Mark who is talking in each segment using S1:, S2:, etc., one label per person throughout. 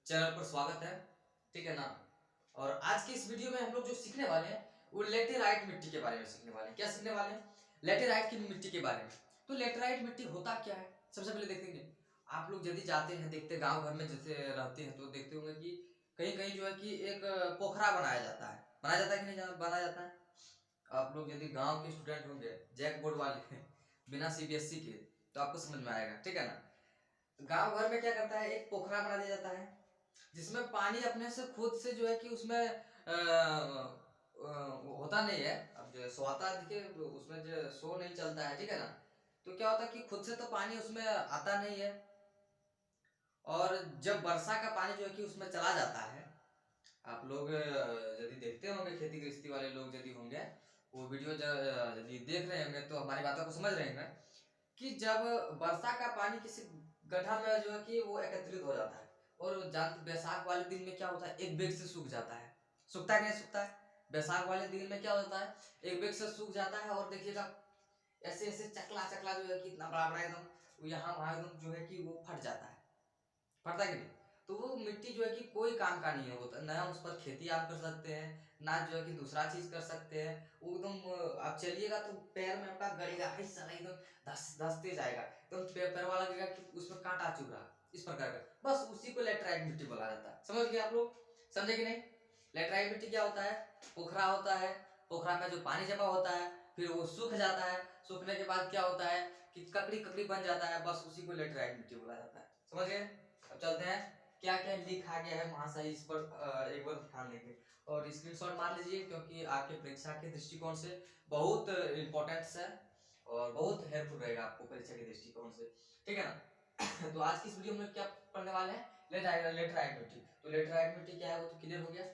S1: Channel पर स्वागत है। ठीक है ना। और आज की इस वीडियो में हम लोग जो सीखने वाले हैं वो लेटेराइट मिट्टी के बारे में सीखने वाले हैं। क्या सीखने वाले हैं? लेटेराइट की मिट्टी के बारे में। तो लेटेराइट मिट्टी होता क्या है सबसे पहले देखेंगे। आप लोग यदि जाते हैं देखते गांव घर में जैसे रहते हैं तो देखते होंगे कि कहीं कहीं जो है कि एक पोखरा बनाया जाता है कि नहीं बनाया जाता है। आप लोग यदि गांव के स्टूडेंट होंगे जैक बोर्ड वाले बिना सीबीएसई के तो आपको समझ में आएगा। ठीक है ना। गांव घर में क्या करता है एक पोखरा बना दिया जाता है जिसमें पानी अपने से खुद से जो है कि उसमें होता नहीं है। अब जो सो आता देखिए उसमें जो सो नहीं चलता है। ठीक है ना। तो क्या होता है कि खुद से तो पानी उसमें आता नहीं है। और जब वर्षा का पानी जो है कि उसमें चला जाता है। आप लोग यदि देखते होंगे खेती गृहस्थी वाले लोग यदि होंगे वो वीडियो यदि देख रहे होंगे तो हमारी बातों को समझ रहे होंगे कि जब वर्षा का पानी किसी गड्ढा में जो है कि वो एकत्रित हो जाता है और बैसाख वाले दिन में क्या होता है एक बेग से सूख जाता है। सूखता है कि नहीं सूखता है? बैसाख वाले दिन में क्या होता है एक बेग से सूख जाता है और देखिएगा ऐसे ऐसे चकला चकला जो है कि इतना बड़ा बड़ा एकदम यहाँ वहां एकदम जो है कि वो फट जाता है। पड़ता कि नहीं। तो वो मिट्टी जो है कि कोई काम का नहीं है होता ना उस पर खेती आप कर सकते हैं ना जो है कि दूसरा चीज कर सकते हैं। वो एकदम आप चलिएगा तो पैर में आपका गड़ेगा ऐसा एकदम धसते जाएगा एकदम पैरवा लगेगा कि उसमें कांटा चुभ रहा इस प्रकार का। बस उसी को लेटराइट मिट्टी बोला जाता है। समझ गए आप लोग? समझे कि नहीं? लेटराइट मिट्टी क्या होता है? पोखरा होता है। पोखरा में जो पानी जमा होता है फिर वो सूख जाता है। सूखने के बाद क्या होता है कि ककड़ी ककड़ी बन जाता है। बस उसी को लेटराइट मिट्टी बोला जाता है। समझ गए? अब चलते हैं क्या क्या लिखा गया है वहां से इस पर एक बार ध्यान देंगे और स्क्रीनशॉट मार लीजिए क्योंकि आपके परीक्षा के दृष्टिकोण से बहुत इंपॉर्टेंट है और बहुत हेल्पफुल रहेगा आपको परीक्षा के दृष्टिकोण से। ठीक है ना। तो आज की इस वीडियो में क्या पढ़ने वाले हैं? लेटराइट मिट्टी। तो लेटराइट मिट्टी क्या है वो तो क्लियर हो गया।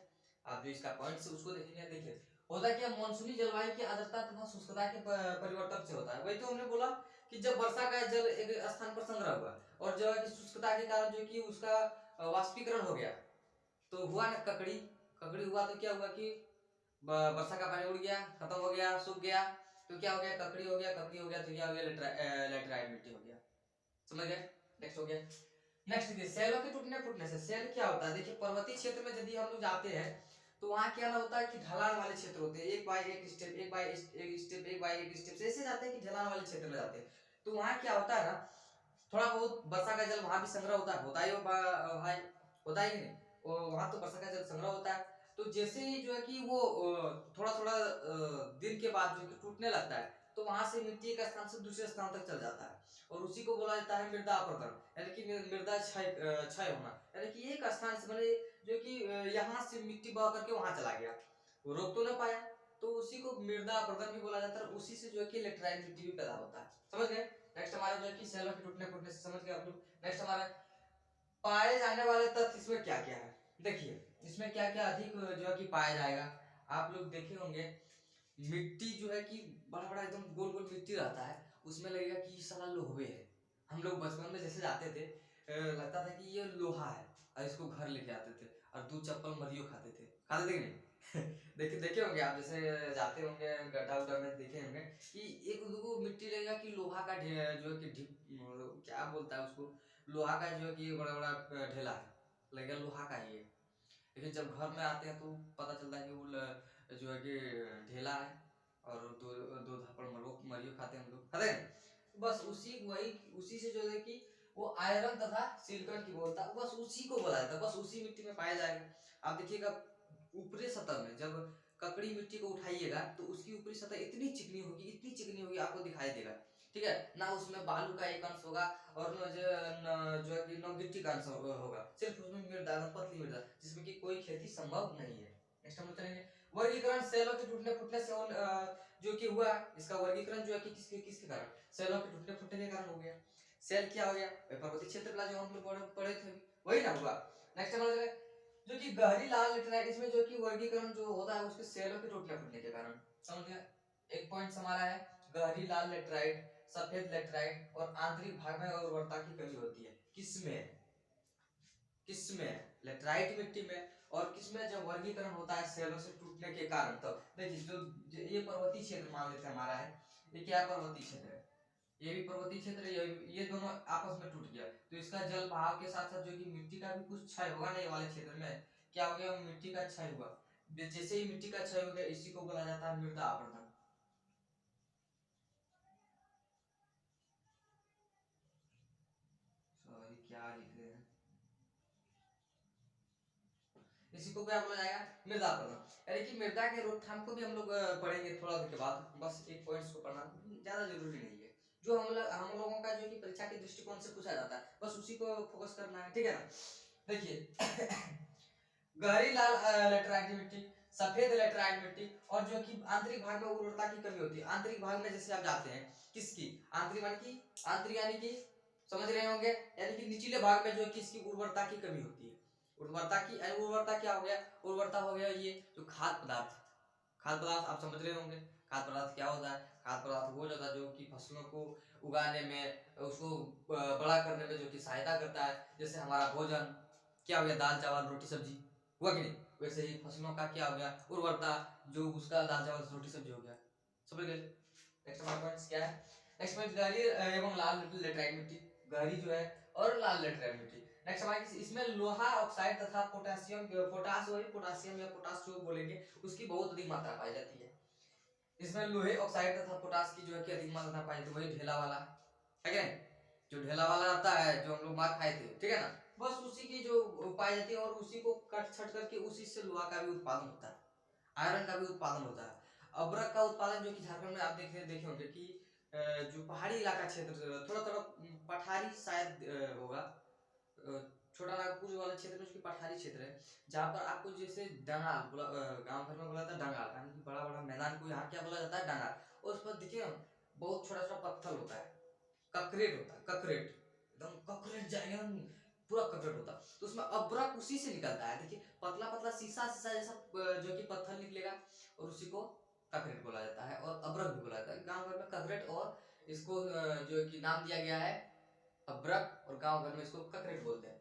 S1: आप जो इसका पॉइंट है उसको देखेंगे। देखिए होता क्या मानसूनी जलवायु की आर्द्रता तथा शुष्कता के परिवर्तन से होता है। वही तो हमने बोला कि जब वर्षा का जल एक स्थान पर संग्रह हुआ और जो है कि शुष्कता के कारण जो कि उसका वाष्पीकरण हो गया तो हुआ ना ककड़ी। ककड़ी हुआ तो क्या हुआ कि वर्षा का पानी उड़ गया खत्म हो गया सूख गया। तो क्या हो गया ककड़ी हो गया। ककड़ी हो गया तो क्या हो गया लेटराइट मिट्टी हो गया। समझ गए? नेक्स्ट हो गया। नेक्स्ट देखिए सेलों के टूटने फूटने से सेल क्या होता है। देखिए पर्वतीय क्षेत्र में यदि हम लोग जाते हैं तो वहाँ क्या होता है कि ढलान वाले क्षेत्र होते हैं एक बाय एक स्टेप एक बाय एक स्टेप एक बाय एक स्टेप से ऐसे जाते हैं कि ढलान वाले क्षेत्र में जाते हैं। तो वहाँ क्या होता है ना थोड़ा बहुत वर्षा का जल वहां भी संग्रह होता ही भाई होता ही नहीं। वहां तो वर्षा का जल संग्रह होता है। तो जैसे ही जो है कि वो थोड़ा थोड़ा दिन के बाद जो है कि टूटने लगता है तो वहां से मिट्टी एक स्थान से दूसरे स्थान तक चल जाता है और उसी को बोला जाता है मृदा अपरदन यानी कि मृदा क्षय होना। यानी कि एक स्थान से मैंने जो कि यहाँ से मिट्टी बह करके वहां चला गया वो रोक तो ना पाया। तो उसी को मृदा अपरदन भी बोला जाता है। उसी से जो है कि लेटराइट मिट्टी भी पैदा होता है। समझ गए? नेक्स्ट हमारा जो है कि सेलों के टूटने फूटने से समझ गए आप लोग। नेक्स्ट हमारा पाए जाने वाले तत्व इसमें क्या क्या है। देखिए इसमें क्या क्या अधिक जो है कि पाया जाएगा। आप लोग देखे होंगे मिट्टी जो है कि बड़ा बड़ा एकदम गोल गोल मिट्टी रहता है उसमें लगेगा कि ये साला लोहे है। हम लोग बचपन में जैसे जाते थे लगता था कि ये लोहा है और इसको घर लेके आते थे और दूध चप्पल मरियो खाते थे कि नहीं देखिए देखे होंगे आप जैसे जाते होंगे गड्ढा उड्ढा में देखे होंगे कि एक दो मिट्टी लगेगा कि लोहा का जो है कि क्या बोलता है उसको लोहा का जो है कि बड़ा बड़ा ढेला है लगेगा लोहा का ही है। लेकिन जब घर में आते हैं तो पता चलता है कि वो जो है कि ढेला है और दो दो धापड़ मरियो खाते हैं हम लोग खाते हैं। तो बस उसी से जो है कि वो आयरन तथा सिलिकॉन की बोलता है बस उसी को बोला जाता है। बस उसी मिट्टी में पाया जाएगा। आप देखिएगा ऊपरी सतह में जब ककड़ी मिट्टी को उठाइएगा तो उसकी ऊपरी सतह इतनी चिकनी होगी आपको दिखाई देगा। ठीक है ना उसमें बालू का एक अंश होगा और जो है कि न गिट्टी का अंश होगा सिर्फ उसमें मृदा पतली मृदा जिसमें कि कोई खेती संभव नहीं है। नेक्स्ट हम चलेंगे वर्गीकरण सेलों के टूटने फूटने से जो कि हुआ इसका वर्गीकरण जो है कि किसके किसके कारण सेलों के टूटने फूटने के कारण हो गया। सेल क्या हो गया पर्वतीय क्षेत्र का जो हम लोग पढ़े थे वही ना हुआ। नेक्स्ट हमारा जो कि गहरी लाल लेटराइट इसमें जो कि वर्गीकरण जो होता है उसके सेलों के टूटने फूटने के कारण। समझ गया? एक पॉइंट हमारा है गहरी लाल लेटराइट सफेद लेटराइट और आंतरिक भाग में उर्वरता की कमी होती है। किसमें? किसमें? लेटराइट मिट्टी में। और किसमें जब वर्गीकरण होता है सेलों से टूटने के कारण तब देखिए जो ये पर्वतीय क्षेत्र मान लेते हैं हमारा है। ये क्या पर्वतीय क्षेत्र है? ये भी पर्वतीय क्षेत्र है, ये दोनों आपस में टूट गया, तो इसका जल बहाव के साथ साथ जो कि मिट्टी का भी कुछ क्षय होगा ना ये वाले क्षेत्र में, क्या हो गया, मिट्टी का क्षय हुआ। जैसे ही मिट्टी का क्षय हो गया, इसी को बोला जाता है मृदा अपरदन। सॉरी क्या लिख रहे हैं, इसी को क्या बोला जाएगा, मृदा अपरदन। यानी कि मृदा के रोकथाम को भी हम लोग पढ़ेंगे थोड़ा देर के बाद, बस एक पॉइंट्स को पढ़ना ज्यादा जरूरी नहीं है, जो हम लोगों का जो कि परीक्षा के दृष्टिकोण से पूछा जाता है, बस उसी को फोकस करना है, ठीक है ना। देखिए गहरी लाल लेटराइट मिट्टी, सफेद लेटराइट मिट्टी, और जो कि आंतरिक भाग में उर्वरता की कमी होती है। आंतरिक भाग में जैसे आप जाते हैं, किसकी आंतरिक यानी कि आंतरिक यानी कि समझ रहे होंगे, यानी कि निचले भाग में जो है किसकी उर्वरता की कमी होती है। उर्वरता की उर्वरता क्या हो गया, उर्वरता हो गया ये जो खाद्य पदार्थ, खाद्य पदार्थ आप समझ रहे होंगे, खाद्य पदार्थ क्या होता है, खाद्य पदार्थ वो होता है जो कि फसलों को उगाने में, उसको बड़ा करने में जो कि सहायता करता है। जैसे हमारा भोजन क्या हो गया, दाल चावल रोटी सब्जी, हुआ कि नहीं, वैसे ही फसलों का क्या हो गया, उर्वरता, जो उसका दाल चावल रोटी सब्जी हो गया, समझ गए। नेक्स्ट हमारा पॉइंट क्या है, नेक्स्ट पॉइंट गहरी एवं लाल लेटराइट मिट्टी, गहरी जो है और लाल लेटराइट मिट्टी। नेक्स्ट हमारे इसमें लोहा ऑक्साइड तथा पोटेशियम, पोटास वही पोटासियम या पोटास जो बोलेंगे, उसकी बहुत अधिक मात्रा पाई जाती है। इसमें लोहे ऑक्साइड तथा पोटास की जो है कि अधिक मात्रा पाई जाती है, वही ढेला वाला है क्या, जो ढेला वाला आता है जो हम लोग मार खाए थे, ठीक है ना, बस उसी की जो पाई जाती है, और उसी को कट छट करके उसी से लोहा का भी उत्पादन होता है, आयरन का भी उत्पादन होता है। अब्रक का उत्पादन जो कि झारखंड में आप देखे होंगे कि जो पहाड़ी इलाका क्षेत्र, थोड़ा थोड़ा पठारी शायद होगा, छोटा नागपुर वाला क्षेत्र में उसकी पठारी क्षेत्र है, जहाँ पर आपको जैसे डंगाल गांव घर में बोला जाता है डंगाल, यानी कि बड़ा बड़ा मैदान को यहाँ क्या बोला जाता है, डंगाल, और उस पर देखिए बहुत छोटा छोटा पत्थर होता है, ककरेट होता है, ककरेट, एकदम ककरेट जाएगा, पूरा ककरेट होता है, तो उसमें अब्रक उसी से निकलता है। देखिए पतला पतला शीशा शीशा जैसा जो कि पत्थर निकलेगा, और उसी को ककरेट बोला जाता है, और अब्रक भी बोला जाता है। गांव घर में ककरेट, और इसको जो कि नाम दिया गया है अब्रक, और गांव घर में इसको ककरेट बोलते हैं।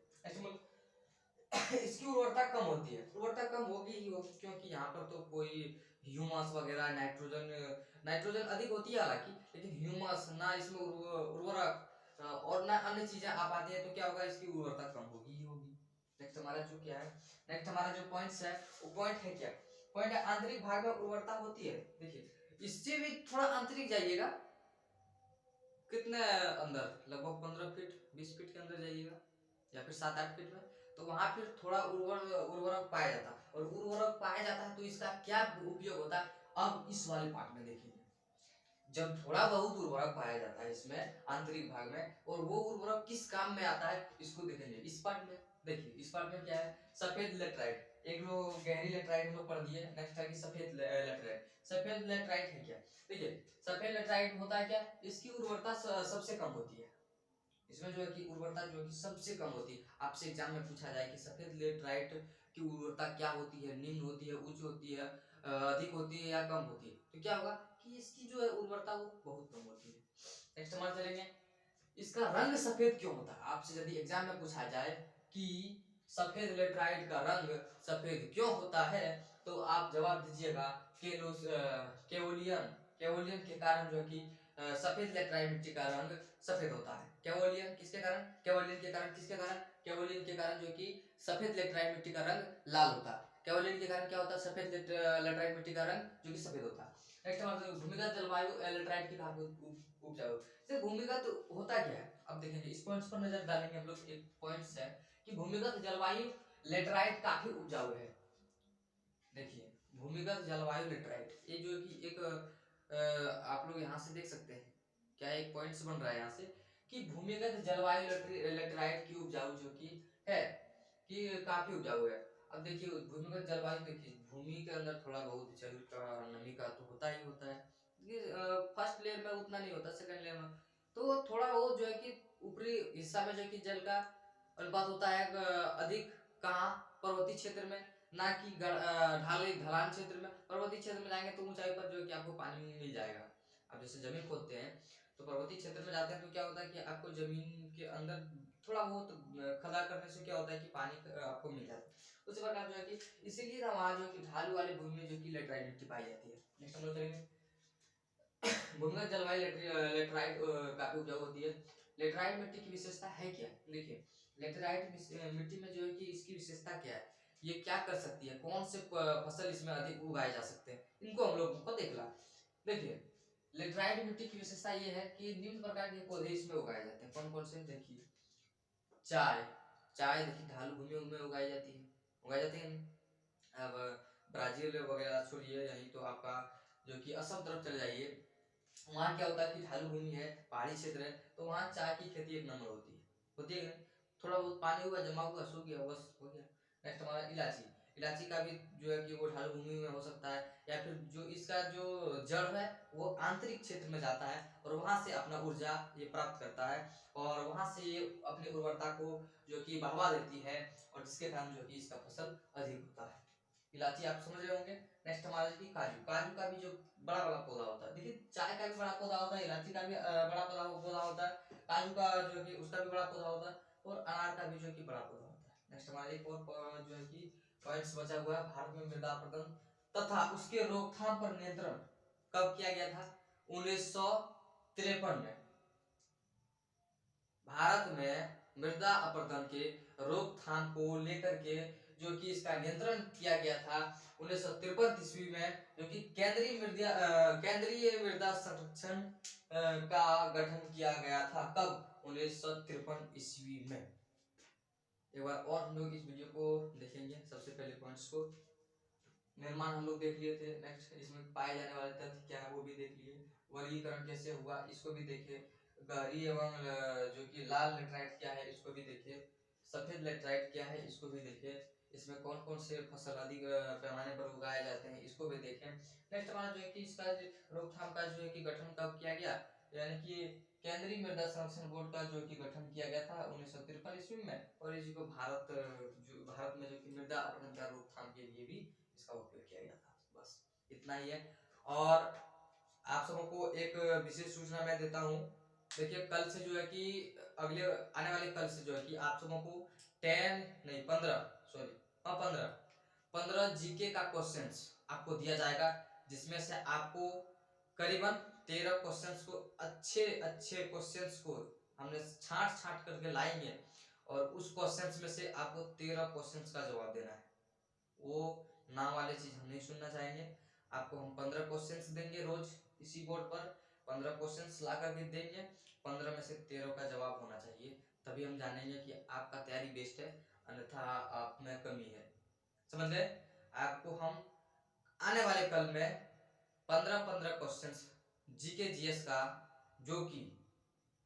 S1: इसकी उर्वरता कम होती है, उर्वरता कम होगी ही होगी, क्योंकि यहाँ पर तो कोई ह्यूमस वगैरह, नाइट्रोजन नाइट्रोजन अधिक होती है हालांकि, लेकिन ह्यूमस ना इसमें उर्वरक और ना अन्य चीजें आ पाती है, तो क्या होगा, इसकी उर्वरता कम होगी ही होगी। नेक्स्ट हमारा जो क्या है, नेक्स्ट हमारा जो पॉइंट्स है, वो पॉइंट है क्या, पॉइंट है आंतरिक भाग में उर्वरता होती है। देखिए इससे भी थोड़ा आंतरिक जाइएगा, कितने अंदर, लगभग 15 फीट 20 फीट के अंदर जाइएगा, या फिर 7-8 फीट में, तो वहां फिर थोड़ा उर्वरक पाया जाता है, और उर्वरक पाया जाता है तो इसका क्या उपयोग होता है, अब इस वाले पार्ट में देखिए, जब थोड़ा बहुत उर्वरक पाया जाता है इसमें आंतरिक भाग में, और वो उर्वरक किस काम में आता है, इसको देखेंगे इस पार्ट में। देखिए इस पार्ट में क्या है, सफेद लेटराइट, एक लोग गहरी लेटराइट हम लोग पढ़ दिए, नेक्स्ट है कि सफेद लेटराइट। सफेद लेटराइट है क्या, देखिए सफेद लेटराइट होता है क्या, इसकी उर्वरता सबसे कम होती है, इसमें जो है कि उर्वरता जो है कि सबसे कम होती है। आपसे एग्जाम में पूछा जाए कि सफेद लेटराइट की उर्वरता क्या होती है, निम्न होती है, उच्च होती है, अधिक होती है या कम होती है, तो क्या होगा कि इसकी जो है उर्वरता वो बहुत कम होती है। नेक्स्ट हमारे चलेंगे, इसका रंग सफेद क्यों होता है, आपसे यदि एग्जाम में पूछा जाए कि सफेद लेटराइट का रंग सफेद क्यों होता है, तो आप जवाब दीजिएगा केवलियन, केवलियन के कारण जो है कि सफेद लेटराइट मिट्टी का रंग सफेद होता है। केवलियन किसके कारण, केवलियन के कारण, किसके कारण, केवलियन के कारण जो कि सफेद लेटराइट मिट्टी का रंग लाल होता है। केवलियन के कारण क्या होता है, सफेद लेटराइट मिट्टी का रंग जो कि सफेद होता है। नेक्स्ट हमारे भूमिगत जलवायु लेटराइट की उपजाऊ, जैसे भूमिगत होता क्या है, अब देखेंगे इस पॉइंट्स पर नजर डालेंगे हम लोग। एक पॉइंट्स है कि भूमिगत जलवायु लेटराइट काफी उपजाऊ है। देखिए भूमिगत जलवायु लेटराइट, ये जो कि एक आप लोग यहाँ से देख सकते हैं, क्या एक पॉइंट्स बन रहा है यहाँ से कि भूमिगत जलवायु लेटराइट की उपजाऊ जो कि है कि काफी उपजाऊ है। अब देखिए भूमिगत जलवायु, देखिए भूमि के अंदर थोड़ा बहुत जल का, नमी का तो होता ही होता है, फर्स्ट लेयर में उतना नहीं होता, सेकंड लेयर में तो थोड़ा बहुत जो है कि ऊपरी हिस्सा में जो है कि जल का अनुपात होता है अधिक, कहाँ, पर्वतीय क्षेत्र में, ना कि ढाले ढलान क्षेत्र में। पर्वतीय क्षेत्र में जाएंगे तो ऊंचाई पर जो है कि आपको पानी मिल जाएगा। आप जैसे जमीन खोदते हैं तो पर्वतीय क्षेत्र में जाते हैं तो क्या होता है कि आपको जमीन के अंदर थोड़ा बहुत खदा करने से क्या होता है कि पानी आपको मिल जाता है। उसी प्रकार जो है कि इसीलिए ना वहाँ जो है कि ढालू वाले भूमि में जो कि लेटराइट मिट्टी पाई जाती है। नेक्स्ट हम लोग चलेंगे, भूमिगत जलवायु लेटराइट काफी उपजाऊ होती है। लेटराइट मिट्टी की विशेषता है क्या? देखिए, लेटराइट मिट्टी में जो है कि इसकी विशेषता क्या है, ये क्या कर सकती है, कौन से फसल इसमें अधिक उगाए जा सकते हैं, इनको हम लोगों को देखना। देखिए, लेटराइट मिट्टी की विशेषता ये है कि निम्न प्रकार के पौधे इसमें उगाए जाते हैं। कौन कौन से? देखिए, चाय। चाय देखिए ढालू भूमि में उगाई जाती है। अब ब्राजील वगैरह छोड़िए, यहीं तो आपका जो कि असम तरफ चले जाइए, वहाँ क्या होता है कि ढालू भूमि है, पहाड़ी क्षेत्र है, तो वहाँ चाय की खेती एक नंबर होती है कि नहीं? थोड़ा बहुत पानी हुआ, जमा हुआ, सूख गया, बस हो गया। नेक्स्ट हमारा इलायची। इलायची का भी जो है कि वो ढालू भूमि में हो सकता है, या फिर जो इसका जो जड़ है वो आंतरिक क्षेत्र में जाता है और वहां से अपना ऊर्जा ये प्राप्त करता है, और वहां से ये अपनी उर्वरता को जो कि बढ़ावा देती है, और जिसके कारण जो कि इसका फसल अधिक होता है। इलायची आप समझ रहे होंगे। नेक्स्ट हमारा की काजू। काजू का भी जो बड़ा बड़ा पौधा होता है, देखिए चाय का भी बड़ा पौधा होता है, इलायची का भी बड़ा पौधा होता है, काजू का जो कि उसका भी बड़ा पौधा होता है, और अनार का भी जो कि बड़ा पौधा होता है। नेक्स्ट हमारा एक और जो है कि पॉइंट्स बचा हुआ है, भारत में मृदा अपरदन तथा उसके रोकथाम पर नियंत्रण कब किया गया था? 1953 में। भारत में मृदा अपरदन के रोकथाम को लेकर के जो कि इसका नियंत्रण किया गया था 1953 ईस्वी में, जो कि केंद्रीय मृदा संरक्षण का गठन किया गया था। कब? 1953 ईस्वी में। एक बार और हम लोग इस वीडियो को देखेंगे। सबसे पहले पॉइंट्स को निर्माण हम लोग देख लिए थे। नेक्स्ट इसमें पाए जाने वाले तथ्य क्या है वो भी देख लिए। वर्गीकरण कैसे हुआ इसको भी देखे। गहरी एवं जो कि लाल लेटराइट क्या है इसको भी देखे। सफेद लेटराइट क्या है इसको भी देखे। इसमें कौन कौन से फसल अधिक पैमाने पर उगाए जाते हैं इसको भी देखें। नेक्स्ट हमारा जो है कि इसका रोकथाम का जो है कि गठन कब किया गया, यानी कि केंद्रीय मृदा संरक्षण बोर्ड का जो कि गठन किया गया था 1953 ईस्वी में, और इसी को भारत में जो कि मृदा अपरदन का रोकथाम के लिए भी इसका उपयोग किया गया था। बस इतना ही है। और आप सबको एक विशेष सूचना मैं देता हूँ। देखिए कल से जो है कि अगले आने वाले कल से जो है कि आप सबों को 15 जीके का क्वेश्चंस आपको दिया जाएगा, जिसमें से आपको करीबन 13 क्वेश्चंस को अच्छे अच्छे क्वेश्चंस को हमने छांट छांट करके लाएंगे, और उस क्वेश्चंस में से आपको 13 क्वेश्चंस का जवाब देना है। वो नाम वाले चीज हम नहीं सुनना चाहेंगे। आपको हम 15 क्वेश्चंस देंगे रोज इसी बोर्ड पर, 15 क्वेश्चंस ला करके देंगे, 15 में से 13 का जवाब होना चाहिए, तभी हम जानेंगे कि आपका तैयारी बेस्ट है, अन्यथा आप में कमी है। समझ गए? आपको हम आने वाले कल में 15 क्वेश्चंस जीके जीएस का, जो कि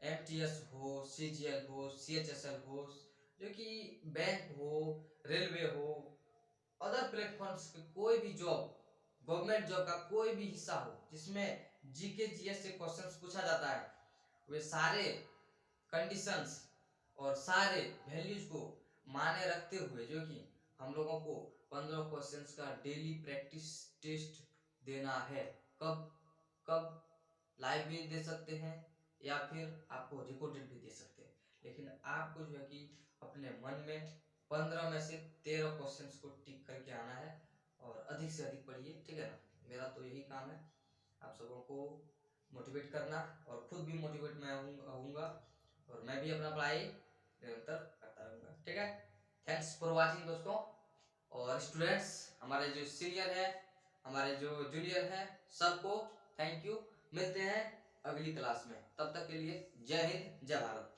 S1: एमटीएस हो, सीजीएल हो, सीएचएसएल हो, जो कि बैंक हो, रेलवे हो, अदर प्लेटफॉर्म्स पे कोई भी जॉब, गवर्नमेंट जॉब का कोई भी हिस्सा हो जिसमें जीके जीएस से क्वेश्चंस पूछा जाता है, वे सारे कंडीशंस और सारे वैल्यूज को माने रखते हुए जो कि हम लोगों को 15 क्वेश्चंस का डेली प्रैक्टिस टेस्ट देना है। कब कब? लाइव भी दे सकते हैं या फिर आपको रिकॉर्डेड भी दे सकते हैं, लेकिन आपको जो है कि अपने मन में 15 में से 13 क्वेश्चंस को टिक करके आना है, और अधिक से अधिक पढ़िए, ठीक है ना? मेरा तो यही काम है, आप सबों को मोटिवेट करना, और खुद भी मोटिवेट मैं होऊंगा, और मैं भी अपना पढ़ाई निरंतर करता रहूंगा, ठीक है? थैंक्स फॉर वॉचिंग दोस्तों। और स्टूडेंट्स, हमारे जो सीनियर है, हमारे जो जूनियर है, सबको थैंक यू। मिलते हैं अगली क्लास में, तब तक के लिए जय हिंद, जय भारत।